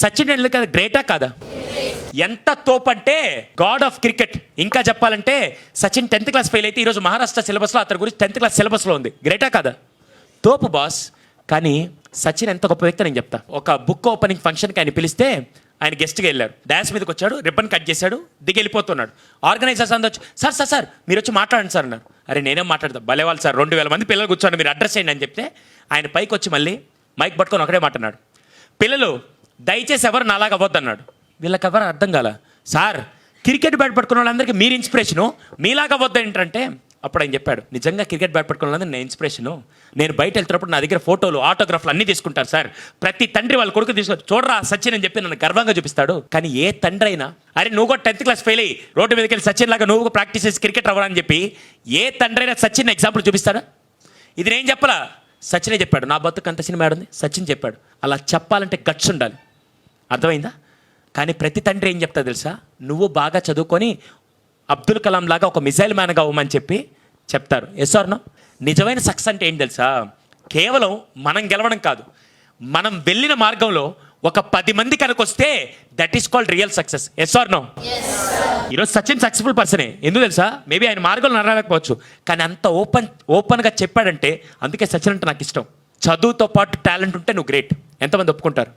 సచిన్ టెండూల్కర్ గ్రేటా కాదా? ఎంత తోపంటే God of cricket. ఇంకా చెప్పాలంటే సచిన్ 10th క్లాస్ ఫెయిల్ అయితే ఈరోజు మహారాష్ట్ర సిలబస్లో అతని గురించి 10th క్లాస్ సిలబస్లో ఉంది. గ్రేటా కాదా? తోపు బాస్. కానీ సచిన్ ఎంత గొప్ప వ్యక్తి నేను చెప్తా. ఒక బుక్ ఓపెనింగ్ ఫంక్షన్కి ఆయన పిలిస్తే ఆయన గెస్ట్గా వెళ్ళారు. డాన్స్ మీదకి వచ్చాడు, రిబ్బన్ కట్ చేశాడు, దిగి వెళ్ళిపోతున్నాడు. ఆర్గనైజర్స్ అందరూ వచ్చి సార్ మీరు వచ్చి మాట్లాడండి సార్ అన్నారు. అరే నేనేం మాట్లాడతా, భలేవాళ్ళు సార్, 2000 మంది పిల్లలు కూర్చోండి, మీరు అడ్రస్ చేయండి అని చెప్తే ఆయన పైకి వచ్చి మళ్ళీ మైక్ పట్టుకొని ఒకటే మాట్లాడినాడు. పిల్లలు దయచేసి ఎవరు నాలాగా అవ్వద్దు అన్నాడు. వీళ్ళకి ఎవరు అర్థం కాల. సార్ క్రికెట్ బ్యాట్ పట్టుకున్న వాళ్ళందరికీ మీరు ఇన్స్పిరేషను, మీలాగా అవ్వద్దు ఏంటంటే అప్పుడు ఆయన చెప్పాడు, నిజంగా క్రికెట్ బ్యాట్ పట్టుకున్న వాళ్ళందరూ నేను ఇన్స్పిరేషను. నేను బయట వెళ్తున్నప్పుడు నా దగ్గర ఫోటోలు, ఆటోగ్రాఫ్లు అన్నీ తీసుకుంటారు సార్. ప్రతి తండ్రి వాళ్ళ కొడుకు తీసుకొని చూడరా సచిన్ అని చెప్పి నన్ను గర్వంగా చూపిస్తాడు. కానీ ఏ తండ్రి అయినా అరే నువ్వు కూడా 10th క్లాస్ ఫెయిల్ అయ్యి రోడ్డు మీదకి వెళ్ళి సచిన్ లాగా నువ్వు ప్రాక్టీస్ చేసి క్రికెట్ అవ్వాలని చెప్పి ఏ తండ్రి అయినా సచిన్ ఎగ్జాంపుల్ చూపిస్తాడా? ఇది నేను చెప్పలా, సచినే చెప్పాడు. నా బతుకు అంత సినిమా ఉంది, సచిన్ చెప్పాడు. అలా చెప్పాలంటే గట్స్ ఉండాలి. అర్థమైందా? కానీ ప్రతి తండ్రి ఏం చెప్తా తెలుసా, నువ్వు బాగా చదువుకొని అబ్దుల్ కలాం లాగా ఒక మిజైల్ మ్యాన్గా అవ్వమని చెప్పి చెప్తారు. Yes or no? నిజమైన సక్సెస్ అంటే ఏంటి తెలుసా? కేవలం మనం గెలవడం కాదు, మనం వెళ్ళిన మార్గంలో ఒక 10 మంది కనుకొస్తే that is called real success. Yes or no? ఈరోజు సచిన్ సక్సెస్ఫుల్ పర్సనే. ఎందుకు తెలుసా? మేబీ ఆయన మార్గంలో నడవలేకపోవచ్చు, కానీ అంత ఓపెన్గా చెప్పాడంటే అందుకే సచిన్ అంటే నాకు ఇష్టం. చదువుతో పాటు టాలెంట్ ఉంటే నువ్వు గ్రేట్. ఎంతమంది ఒప్పుకుంటారు?